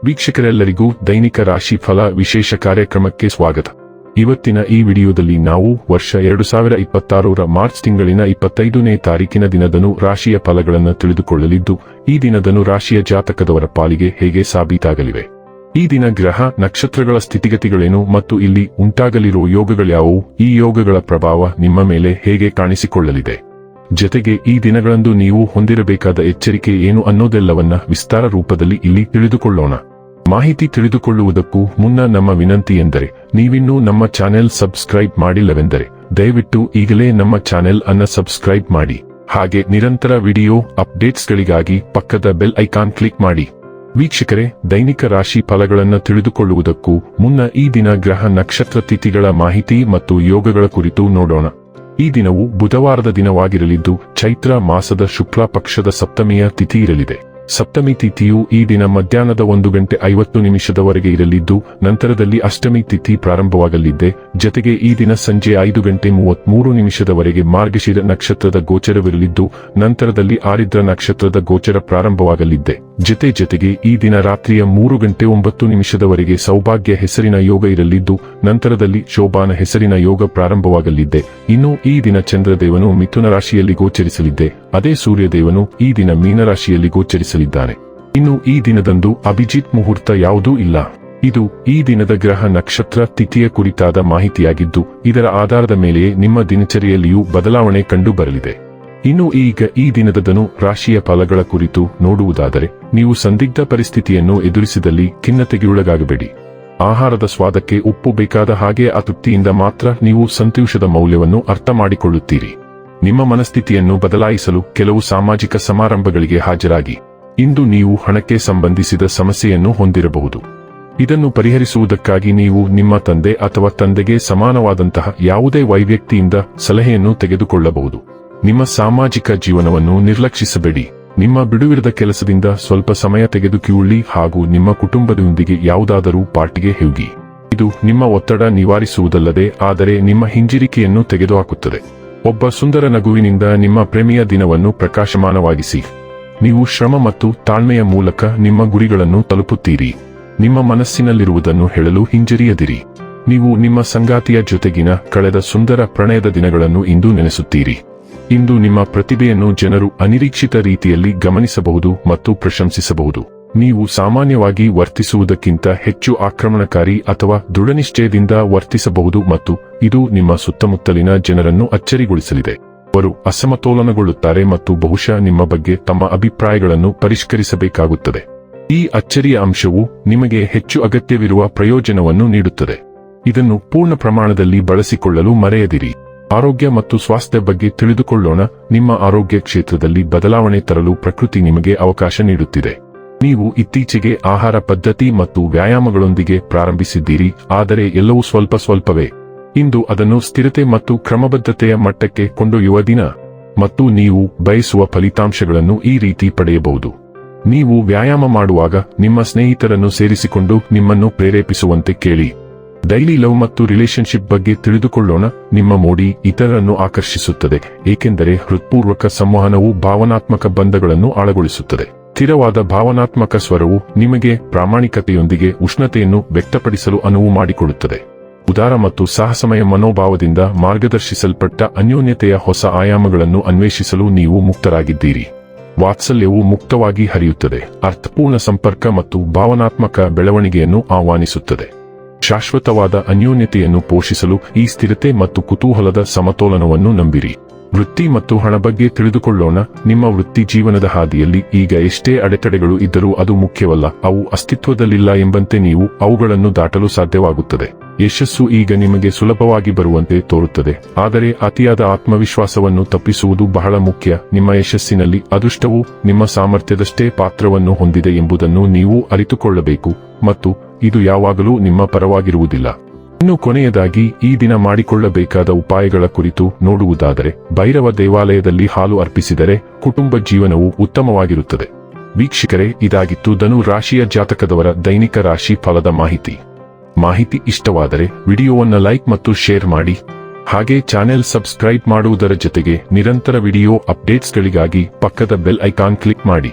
ವೀಕ್ಷಕರೆಲ್ಲರಿಗೂ ದೈನಿಕ ರಾಶಿ ಫಲ ವಿಶೇಷ ಕಾರ್ಯಕ್ರಮಕ್ಕೆ ಸ್ವಾಗತ. ಇವತ್ತಿನ ಈ ವಿಡಿಯೋದಲ್ಲಿ ನಾವು ವರ್ಷ 2026ರ ಮಾರ್ಚ್ ತಿಂಗಳಿನ 25ನೇ ತಾರೀಕಿನ ದಿನದನು ರಾಶಿಯ ಫಲಗಳನ್ನು ತಿಳಿದುಕೊಳ್ಳಲಿದ್ದು, ಈ ದಿನದನು ರಾಶಿಯ ಜಾತಕದವರ ಪಾಲಿಗೆ ಹೇಗೆ ಸಾಬೀತಾಗಲಿವೆ, ಈ ದಿನ ಗ್ರಹ ನಕ್ಷತ್ರಗಳ ಸ್ಥಿತಿಗತಿಗಳೇನು ಮತ್ತು ಇಲ್ಲಿ ಉಂಟಾಗಲಿರುವ ಯೋಗಗಳ್ಯಾವುವು, ಈ ಯೋಗಗಳ ಪ್ರಭಾವ ನಿಮ್ಮ ಮೇಲೆ ಹೇಗೆ ಕಾಣಿಸಿಕೊಳ್ಳಲಿದೆ, ಜೊತೆಗೆ ಈ ದಿನಗಳಂದು ನೀವು ಹೊಂದಿರಬೇಕಾದ ಎಚ್ಚರಿಕೆ ಏನು ಅನ್ನೋದೆಲ್ಲವನ್ನ ವಿಸ್ತಾರ ರೂಪದಲ್ಲಿ ಇಲ್ಲಿ ತಿಳಿದುಕೊಳ್ಳೋಣ. ಮಾಹಿತಿ ತಿಳಿದುಕೊಳ್ಳುವುದಕ್ಕೂ ಮುನ್ನ ನಮ್ಮ ವಿನಂತಿ ಎಂದರೆ, ನೀವಿನ್ನೂ ನಮ್ಮ ಚಾನೆಲ್ ಸಬ್ಸ್ಕ್ರೈಬ್ ಮಾಡಿಲ್ಲವೆಂದರೆ ದಯವಿಟ್ಟು ಈಗಲೇ ನಮ್ಮ ಚಾನೆಲ್ ಅನ್ನು ಸಬ್ಸ್ಕ್ರೈಬ್ ಮಾಡಿ. ಹಾಗೆ ನಿರಂತರ ವಿಡಿಯೋ ಅಪ್ಡೇಟ್ಸ್ಗಳಿಗಾಗಿ ಪಕ್ಕದ ಬೆಲ್ ಐಕಾನ್ ಕ್ಲಿಕ್ ಮಾಡಿ. ವೀಕ್ಷಕರೇ, ದೈನಿಕ ರಾಶಿ ಫಲಗಳನ್ನು ತಿಳಿದುಕೊಳ್ಳುವುದಕ್ಕೂ ಮುನ್ನ ಈ ದಿನ ಗ್ರಹ ನಕ್ಷತ್ರ ತಿಥಿಗಳ ಮಾಹಿತಿ ಮತ್ತು ಯೋಗಗಳ ಕುರಿತು ನೋಡೋಣ. ಈ ದಿನವು ಬುಧವಾರದ ದಿನವಾಗಿರಲಿದ್ದು, ಚೈತ್ರ ಮಾಸದ ಶುಕ್ಲ ಪಕ್ಷದ ಸಪ್ತಮಿಯ ತಿಥಿ ಇರಲಿದೆ. ಸಪ್ತಮಿ ತಿಥಿಯು ಈ ದಿನ ಮಧ್ಯಾಹ್ನದ 1:50 ಇರಲಿದ್ದು, ನಂತರದಲ್ಲಿ ಅಷ್ಟಮಿ ತಿಥಿ ಪ್ರಾರಂಭವಾಗಲಿದೆ. ಜೊತೆಗೆ ಈ ದಿನ ಸಂಜೆ 5:33 ಮಾರ್ಗಶಿರ ನಕ್ಷತ್ರದ ಗೋಚರವಿರಲಿದ್ದು, ನಂತರದಲ್ಲಿ ಆರಿದ್ರ ನಕ್ಷತ್ರದ ಗೋಚರ ಪ್ರಾರಂಭವಾಗಲಿದೆ. ಜೊತೆಗೆ ಈ ದಿನ ರಾತ್ರಿಯ 3:09 ಸೌಭಾಗ್ಯ ಹೆಸರಿನ ಯೋಗ ಇರಲಿದ್ದು, ನಂತರದಲ್ಲಿ ಶೋಭಾನ ಹೆಸರಿನ ಯೋಗ ಪ್ರಾರಂಭವಾಗಲಿದೆ. ಇನ್ನು ಈ ದಿನ ಚಂದ್ರದೇವನು ಮಿಥುನ ರಾಶಿಯಲ್ಲಿ ಗೋಚರಿಸಲಿದೆ. ಅದೇ ಸೂರ್ಯದೇವನು ಈ ದಿನ ಮೀನರಾಶಿಯಲ್ಲಿ ಗೋಚರಿಸಲಿದ್ದಾನೆ. ಇನ್ನು ಈ ದಿನದಂದು ಅಭಿಜಿತ್ ಮುಹೂರ್ತ ಯಾವುದೂ ಇಲ್ಲ. ಇದು ಈ ದಿನದ ಗ್ರಹ ನಕ್ಷತ್ರ ತಿಥಿಯ ಕುರಿತಾದ ಮಾಹಿತಿಯಾಗಿದ್ದು, ಇದರ ಆಧಾರದ ಮೇಲೆಯೇ ನಿಮ್ಮ ದಿನಚರಿಯಲ್ಲಿಯೂ ಬದಲಾವಣೆ ಕಂಡು ಬರಲಿದೆ. ಇನ್ನು ಈಗ ಈ ದಿನದನು ರಾಶಿಯ ಫಲಗಳ ಕುರಿತು ನೋಡುವುದಾದರೆ, ನೀವು ಸಂದಿಗ್ಧ ಪರಿಸ್ಥಿತಿಯನ್ನು ಎದುರಿಸಿದಲ್ಲಿ ಖಿನ್ನತೆಗೊಳಗಾಗಬೇಡಿ. ಆಹಾರದ ಸ್ವಾದಕ್ಕೆ ಉಪ್ಪು ಬೇಕಾದ ಹಾಗೆ ಅತೃಪ್ತಿಯಿಂದ ಮಾತ್ರ ನೀವು ಸಂತೋಷದ ಮೌಲ್ಯವನ್ನು ಅರ್ಥ ಮಾಡಿಕೊಳ್ಳುತ್ತೀರಿ. ನಿಮ್ಮ ಮನಸ್ಥಿತಿಯನ್ನು ಬದಲಾಯಿಸಲು ಕೆಲವು ಸಾಮಾಜಿಕ ಸಮಾರಂಭಗಳಿಗೆ ಹಾಜರಾಗಿ. ಇಂದು ನೀವು ಹಣಕ್ಕೆ ಸಂಬಂಧಿಸಿದ ಸಮಸ್ಯೆಯನ್ನು ಹೊಂದಿರಬಹುದು. ಇದನ್ನು ಪರಿಹರಿಸುವುದಕ್ಕಾಗಿ ನೀವು ನಿಮ್ಮ ತಂದೆ ಅಥವಾ ತಂದೆಗೆ ಸಮಾನವಾದಂತಹ ಯಾವುದೇ ವ್ಯಕ್ತಿಯಿಂದ ಸಲಹೆಯನ್ನು ತೆಗೆದುಕೊಳ್ಳಬಹುದು. ನಿಮ್ಮ ಸಾಮಾಜಿಕ ಜೀವನವನ್ನು ನಿರ್ಲಕ್ಷಿಸಬೇಡಿ. ನಿಮ್ಮ ಬಿಡುವಿರದ ಕೆಲಸದಿಂದ ಸ್ವಲ್ಪ ಸಮಯ ತೆಗೆದುಕೊಳ್ಳಿ ಹಾಗೂ ನಿಮ್ಮ ಕುಟುಂಬದೊಂದಿಗೆ ಯಾವುದಾದರೂ ಪಾರ್ಟಿಗೆ ಹೋಗಿ. ಇದು ನಿಮ್ಮ ಒತ್ತಡ ನಿವಾರಿಸುವುದಲ್ಲದೆ ಆದರೆ ನಿಮ್ಮ ಹಿಂಜರಿಕೆಯನ್ನು ತೆಗೆದುಹಾಕುತ್ತದೆ. ಒಬ್ಬ ಸುಂದರ ನಗುವಿನಿಂದ ನಿಮ್ಮ ಪ್ರೇಮಿಯ ದಿನವನ್ನು ಪ್ರಕಾಶಮಾನವಾಗಿಸಿ. ನೀವು ಶ್ರಮ ಮತ್ತು ತಾಳ್ಮೆಯ ಮೂಲಕ ನಿಮ್ಮ ಗುರಿಗಳನ್ನು ತಲುಪುತ್ತೀರಿ. ನಿಮ್ಮ ಮನಸ್ಸಿನಲ್ಲಿರುವುದನ್ನು ಹೇಳಲು ಹಿಂಜರಿಯದಿರಿ. ನೀವು ನಿಮ್ಮ ಸಂಗಾತಿಯ ಜೊತೆಗಿನ ಕಳೆದ ಸುಂದರ ಪ್ರಣಯದ ದಿನಗಳನ್ನು ಇಂದು ನೆನೆಸುತ್ತೀರಿ. ಇಂದು ನಿಮ್ಮ ಪ್ರತಿಭೆಯನ್ನು ಜನರು ಅನಿರೀಕ್ಷಿತ ರೀತಿಯಲ್ಲಿ ಗಮನಿಸಬಹುದು ಮತ್ತು ಪ್ರಶಂಸಿಸಬಹುದು. ನೀವು ಸಾಮಾನ್ಯವಾಗಿ ವರ್ತಿಸುವುದಕ್ಕಿಂತ ಹೆಚ್ಚು ಆಕ್ರಮಣಕಾರಿ ಅಥವಾ ದೃಢನಿಶ್ಚಯದಿಂದ ವರ್ತಿಸಬಹುದು ಮತ್ತು ಇದು ನಿಮ್ಮ ಸುತ್ತಮುತ್ತಲಿನ ಜನರನ್ನು ಅಚ್ಚರಿಗೊಳಿಸಲಿದೆ. ಅವರು ಅಸಮತೋಲನಗೊಳ್ಳುತ್ತಾರೆ ಮತ್ತು ಬಹುಶಃ ನಿಮ್ಮ ಬಗ್ಗೆ ತಮ್ಮ ಅಭಿಪ್ರಾಯಗಳನ್ನು ಪರಿಷ್ಕರಿಸಬೇಕಾಗುತ್ತದೆ. ಈ ಅಚ್ಚರಿಯ ಅಂಶವು ನಿಮಗೆ ಹೆಚ್ಚು ಅಗತ್ಯವಿರುವ ಪ್ರಯೋಜನವನ್ನು ನೀಡುತ್ತದೆ. ಇದನ್ನು ಪೂರ್ಣ ಪ್ರಮಾಣದಲ್ಲಿ ಬಳಸಿಕೊಳ್ಳಲು ಮರೆಯದಿರಿ. ಆರೋಗ್ಯ ಮತ್ತು ಸ್ವಾಸ್ಥ್ಯ ಬಗ್ಗೆ ತಿಳಿದುಕೊಳ್ಳೋಣ. ನಿಮ್ಮ ಆರೋಗ್ಯ ಕ್ಷೇತ್ರದಲ್ಲಿ ಬದಲಾವಣೆ ತರಲು ಪ್ರಕೃತಿ ನಿಮಗೆ ಅವಕಾಶ ನೀಡುತ್ತಿದೆ. ನೀವು ಇತ್ತೀಚೆಗೆ ಆಹಾರ ಪದ್ಧತಿ ಮತ್ತು ವ್ಯಾಯಾಮಗಳೊಂದಿಗೆ ಪ್ರಾರಂಭಿಸಿದ್ದೀರಿ, ಆದರೆ ಎಲ್ಲವೂ ಸ್ವಲ್ಪವೇ. ಇಂದು ಅದನ್ನು ಸ್ಥಿರತೆ ಮತ್ತು ಕ್ರಮಬದ್ಧತೆಯ ಮಟ್ಟಕ್ಕೆ ಕೊಂಡೊಯ್ಯುವ ದಿನ ಮತ್ತು ನೀವು ಬಯಸುವ ಫಲಿತಾಂಶಗಳನ್ನು ಈ ರೀತಿ ಪಡೆಯಬಹುದು. ನೀವು ವ್ಯಾಯಾಮ ಮಾಡುವಾಗ ನಿಮ್ಮ ಸ್ನೇಹಿತರನ್ನು ಸೇರಿಸಿಕೊಂಡು ನಿಮ್ಮನ್ನು ಪ್ರೇರೇಪಿಸುವಂತೆ ಕೇಳಿ. ಡೈಲಿ ಲವ್ ಮತ್ತು ರಿಲೇಶನ್ಶಿಪ್ ಬಗ್ಗೆ ತಿಳಿದುಕೊಳ್ಳೋಣ. ನಿಮ್ಮ ಮೋಡಿ ಇತರರನ್ನು ಆಕರ್ಷಿಸುತ್ತದೆ, ಏಕೆಂದರೆ ಹೃತ್ಪೂರ್ವಕ ಸಂವಹನವು ಭಾವನಾತ್ಮಕ ಬಂಧಗಳನ್ನು ಆಳಗೊಳಿಸುತ್ತದೆ. ಸ್ಥಿರವಾದ ಭಾವನಾತ್ಮಕ ಸ್ವರವು ನಿಮಗೆ ಪ್ರಾಮಾಣಿಕತೆಯೊಂದಿಗೆ ಉಷ್ಣತೆಯನ್ನು ವ್ಯಕ್ತಪಡಿಸಲು ಅನುವು ಮಾಡಿಕೊಡುತ್ತದೆ. ಉದಾರ ಮತ್ತು ಸಾಹಸಮಯ ಮನೋಭಾವದಿಂದ ಮಾರ್ಗದರ್ಶಿಸಲ್ಪಟ್ಟ ಅನ್ಯೋನ್ಯತೆಯ ಹೊಸ ಆಯಾಮಗಳನ್ನು ಅನ್ವೇಷಿಸಲು ನೀವು ಮುಕ್ತರಾಗಿದ್ದೀರಿ. ವಾತ್ಸಲ್ಯವು ಮುಕ್ತವಾಗಿ ಹರಿಯುತ್ತದೆ, ಅರ್ಥಪೂರ್ಣ ಸಂಪರ್ಕ ಮತ್ತು ಭಾವನಾತ್ಮಕ ಬೆಳವಣಿಗೆಯನ್ನು ಆಹ್ವಾನಿಸುತ್ತದೆ. ಶಾಶ್ವತವಾದ ಅನ್ಯೋನ್ಯತೆಯನ್ನು ಪೋಷಿಸಲು ಈ ಸ್ಥಿರತೆ ಮತ್ತು ಕುತೂಹಲದ ಸಮತೋಲನವನ್ನು ನಂಬಿರಿ. ವೃತ್ತಿ ಮತ್ತು ಹಣ ಬಗ್ಗೆ ತಿಳಿದುಕೊಳ್ಳೋಣ. ನಿಮ್ಮ ವೃತ್ತಿ ಜೀವನದ ಹಾದಿಯಲ್ಲಿ ಈಗ ಎಷ್ಟೇ ಅಡೆತಡೆಗಳು ಇದ್ದರೂ ಅದು ಮುಖ್ಯವಲ್ಲ, ಅವು ಅಸ್ತಿತ್ವದಲ್ಲಿಲ್ಲ ಎಂಬಂತೆ ನೀವು ಅವುಗಳನ್ನು ದಾಟಲು ಸಾಧ್ಯವಾಗುತ್ತದೆ. ಯಶಸ್ಸು ಈಗ ನಿಮಗೆ ಸುಲಭವಾಗಿ ಬರುವಂತೆ ತೋರುತ್ತದೆ, ಆದರೆ ಅತಿಯಾದ ಆತ್ಮವಿಶ್ವಾಸವನ್ನು ತಪ್ಪಿಸುವುದು ಬಹಳ ಮುಖ್ಯ. ನಿಮ್ಮ ಯಶಸ್ಸಿನಲ್ಲಿ ಅದೃಷ್ಟವು ನಿಮ್ಮ ಸಾಮರ್ಥ್ಯದಷ್ಟೇ ಪಾತ್ರವನ್ನು ಹೊಂದಿದೆ ಎಂಬುದನ್ನು ನೀವು ಅರಿತುಕೊಳ್ಳಬೇಕು ಮತ್ತು ಇದು ಯಾವಾಗಲೂ ನಿಮ್ಮ ಪರವಾಗಿರುವುದಿಲ್ಲ. ಇನ್ನು ಕೊನೆಯದಾಗಿ ಈ ದಿನ ಮಾಡಿಕೊಳ್ಳಬೇಕಾದ ಉಪಾಯಗಳ ಕುರಿತು ನೋಡುವುದಾದರೆ, ಭೈರವ ದೇವಾಲಯದಲ್ಲಿ ಹಾಲು ಅರ್ಪಿಸಿದರೆ ಕುಟುಂಬ ಜೀವನವು ಉತ್ತಮವಾಗಿರುತ್ತದೆ. ವೀಕ್ಷಕರೇ, ಇದಾಗಿತ್ತು ಧನು ರಾಶಿಯ ಜಾತಕದವರ ದೈನಿಕ ರಾಶಿ ಫಲದ ಮಾಹಿತಿ ಇಷ್ಟವಾದರೆ ವಿಡಿಯೋವನ್ನು ಲೈಕ್ ಮತ್ತು ಶೇರ್ ಮಾಡಿ. ಹಾಗೆ ಚಾನೆಲ್ ಸಬ್ಸ್ಕ್ರೈಬ್ ಮಾಡುವುದರ ಜೊತೆಗೆ ನಿರಂತರ ವಿಡಿಯೋ ಅಪ್ಡೇಟ್ಸ್ಗಳಿಗಾಗಿ ಪಕ್ಕದ ಬೆಲ್ ಐಕಾನ್ ಕ್ಲಿಕ್ ಮಾಡಿ.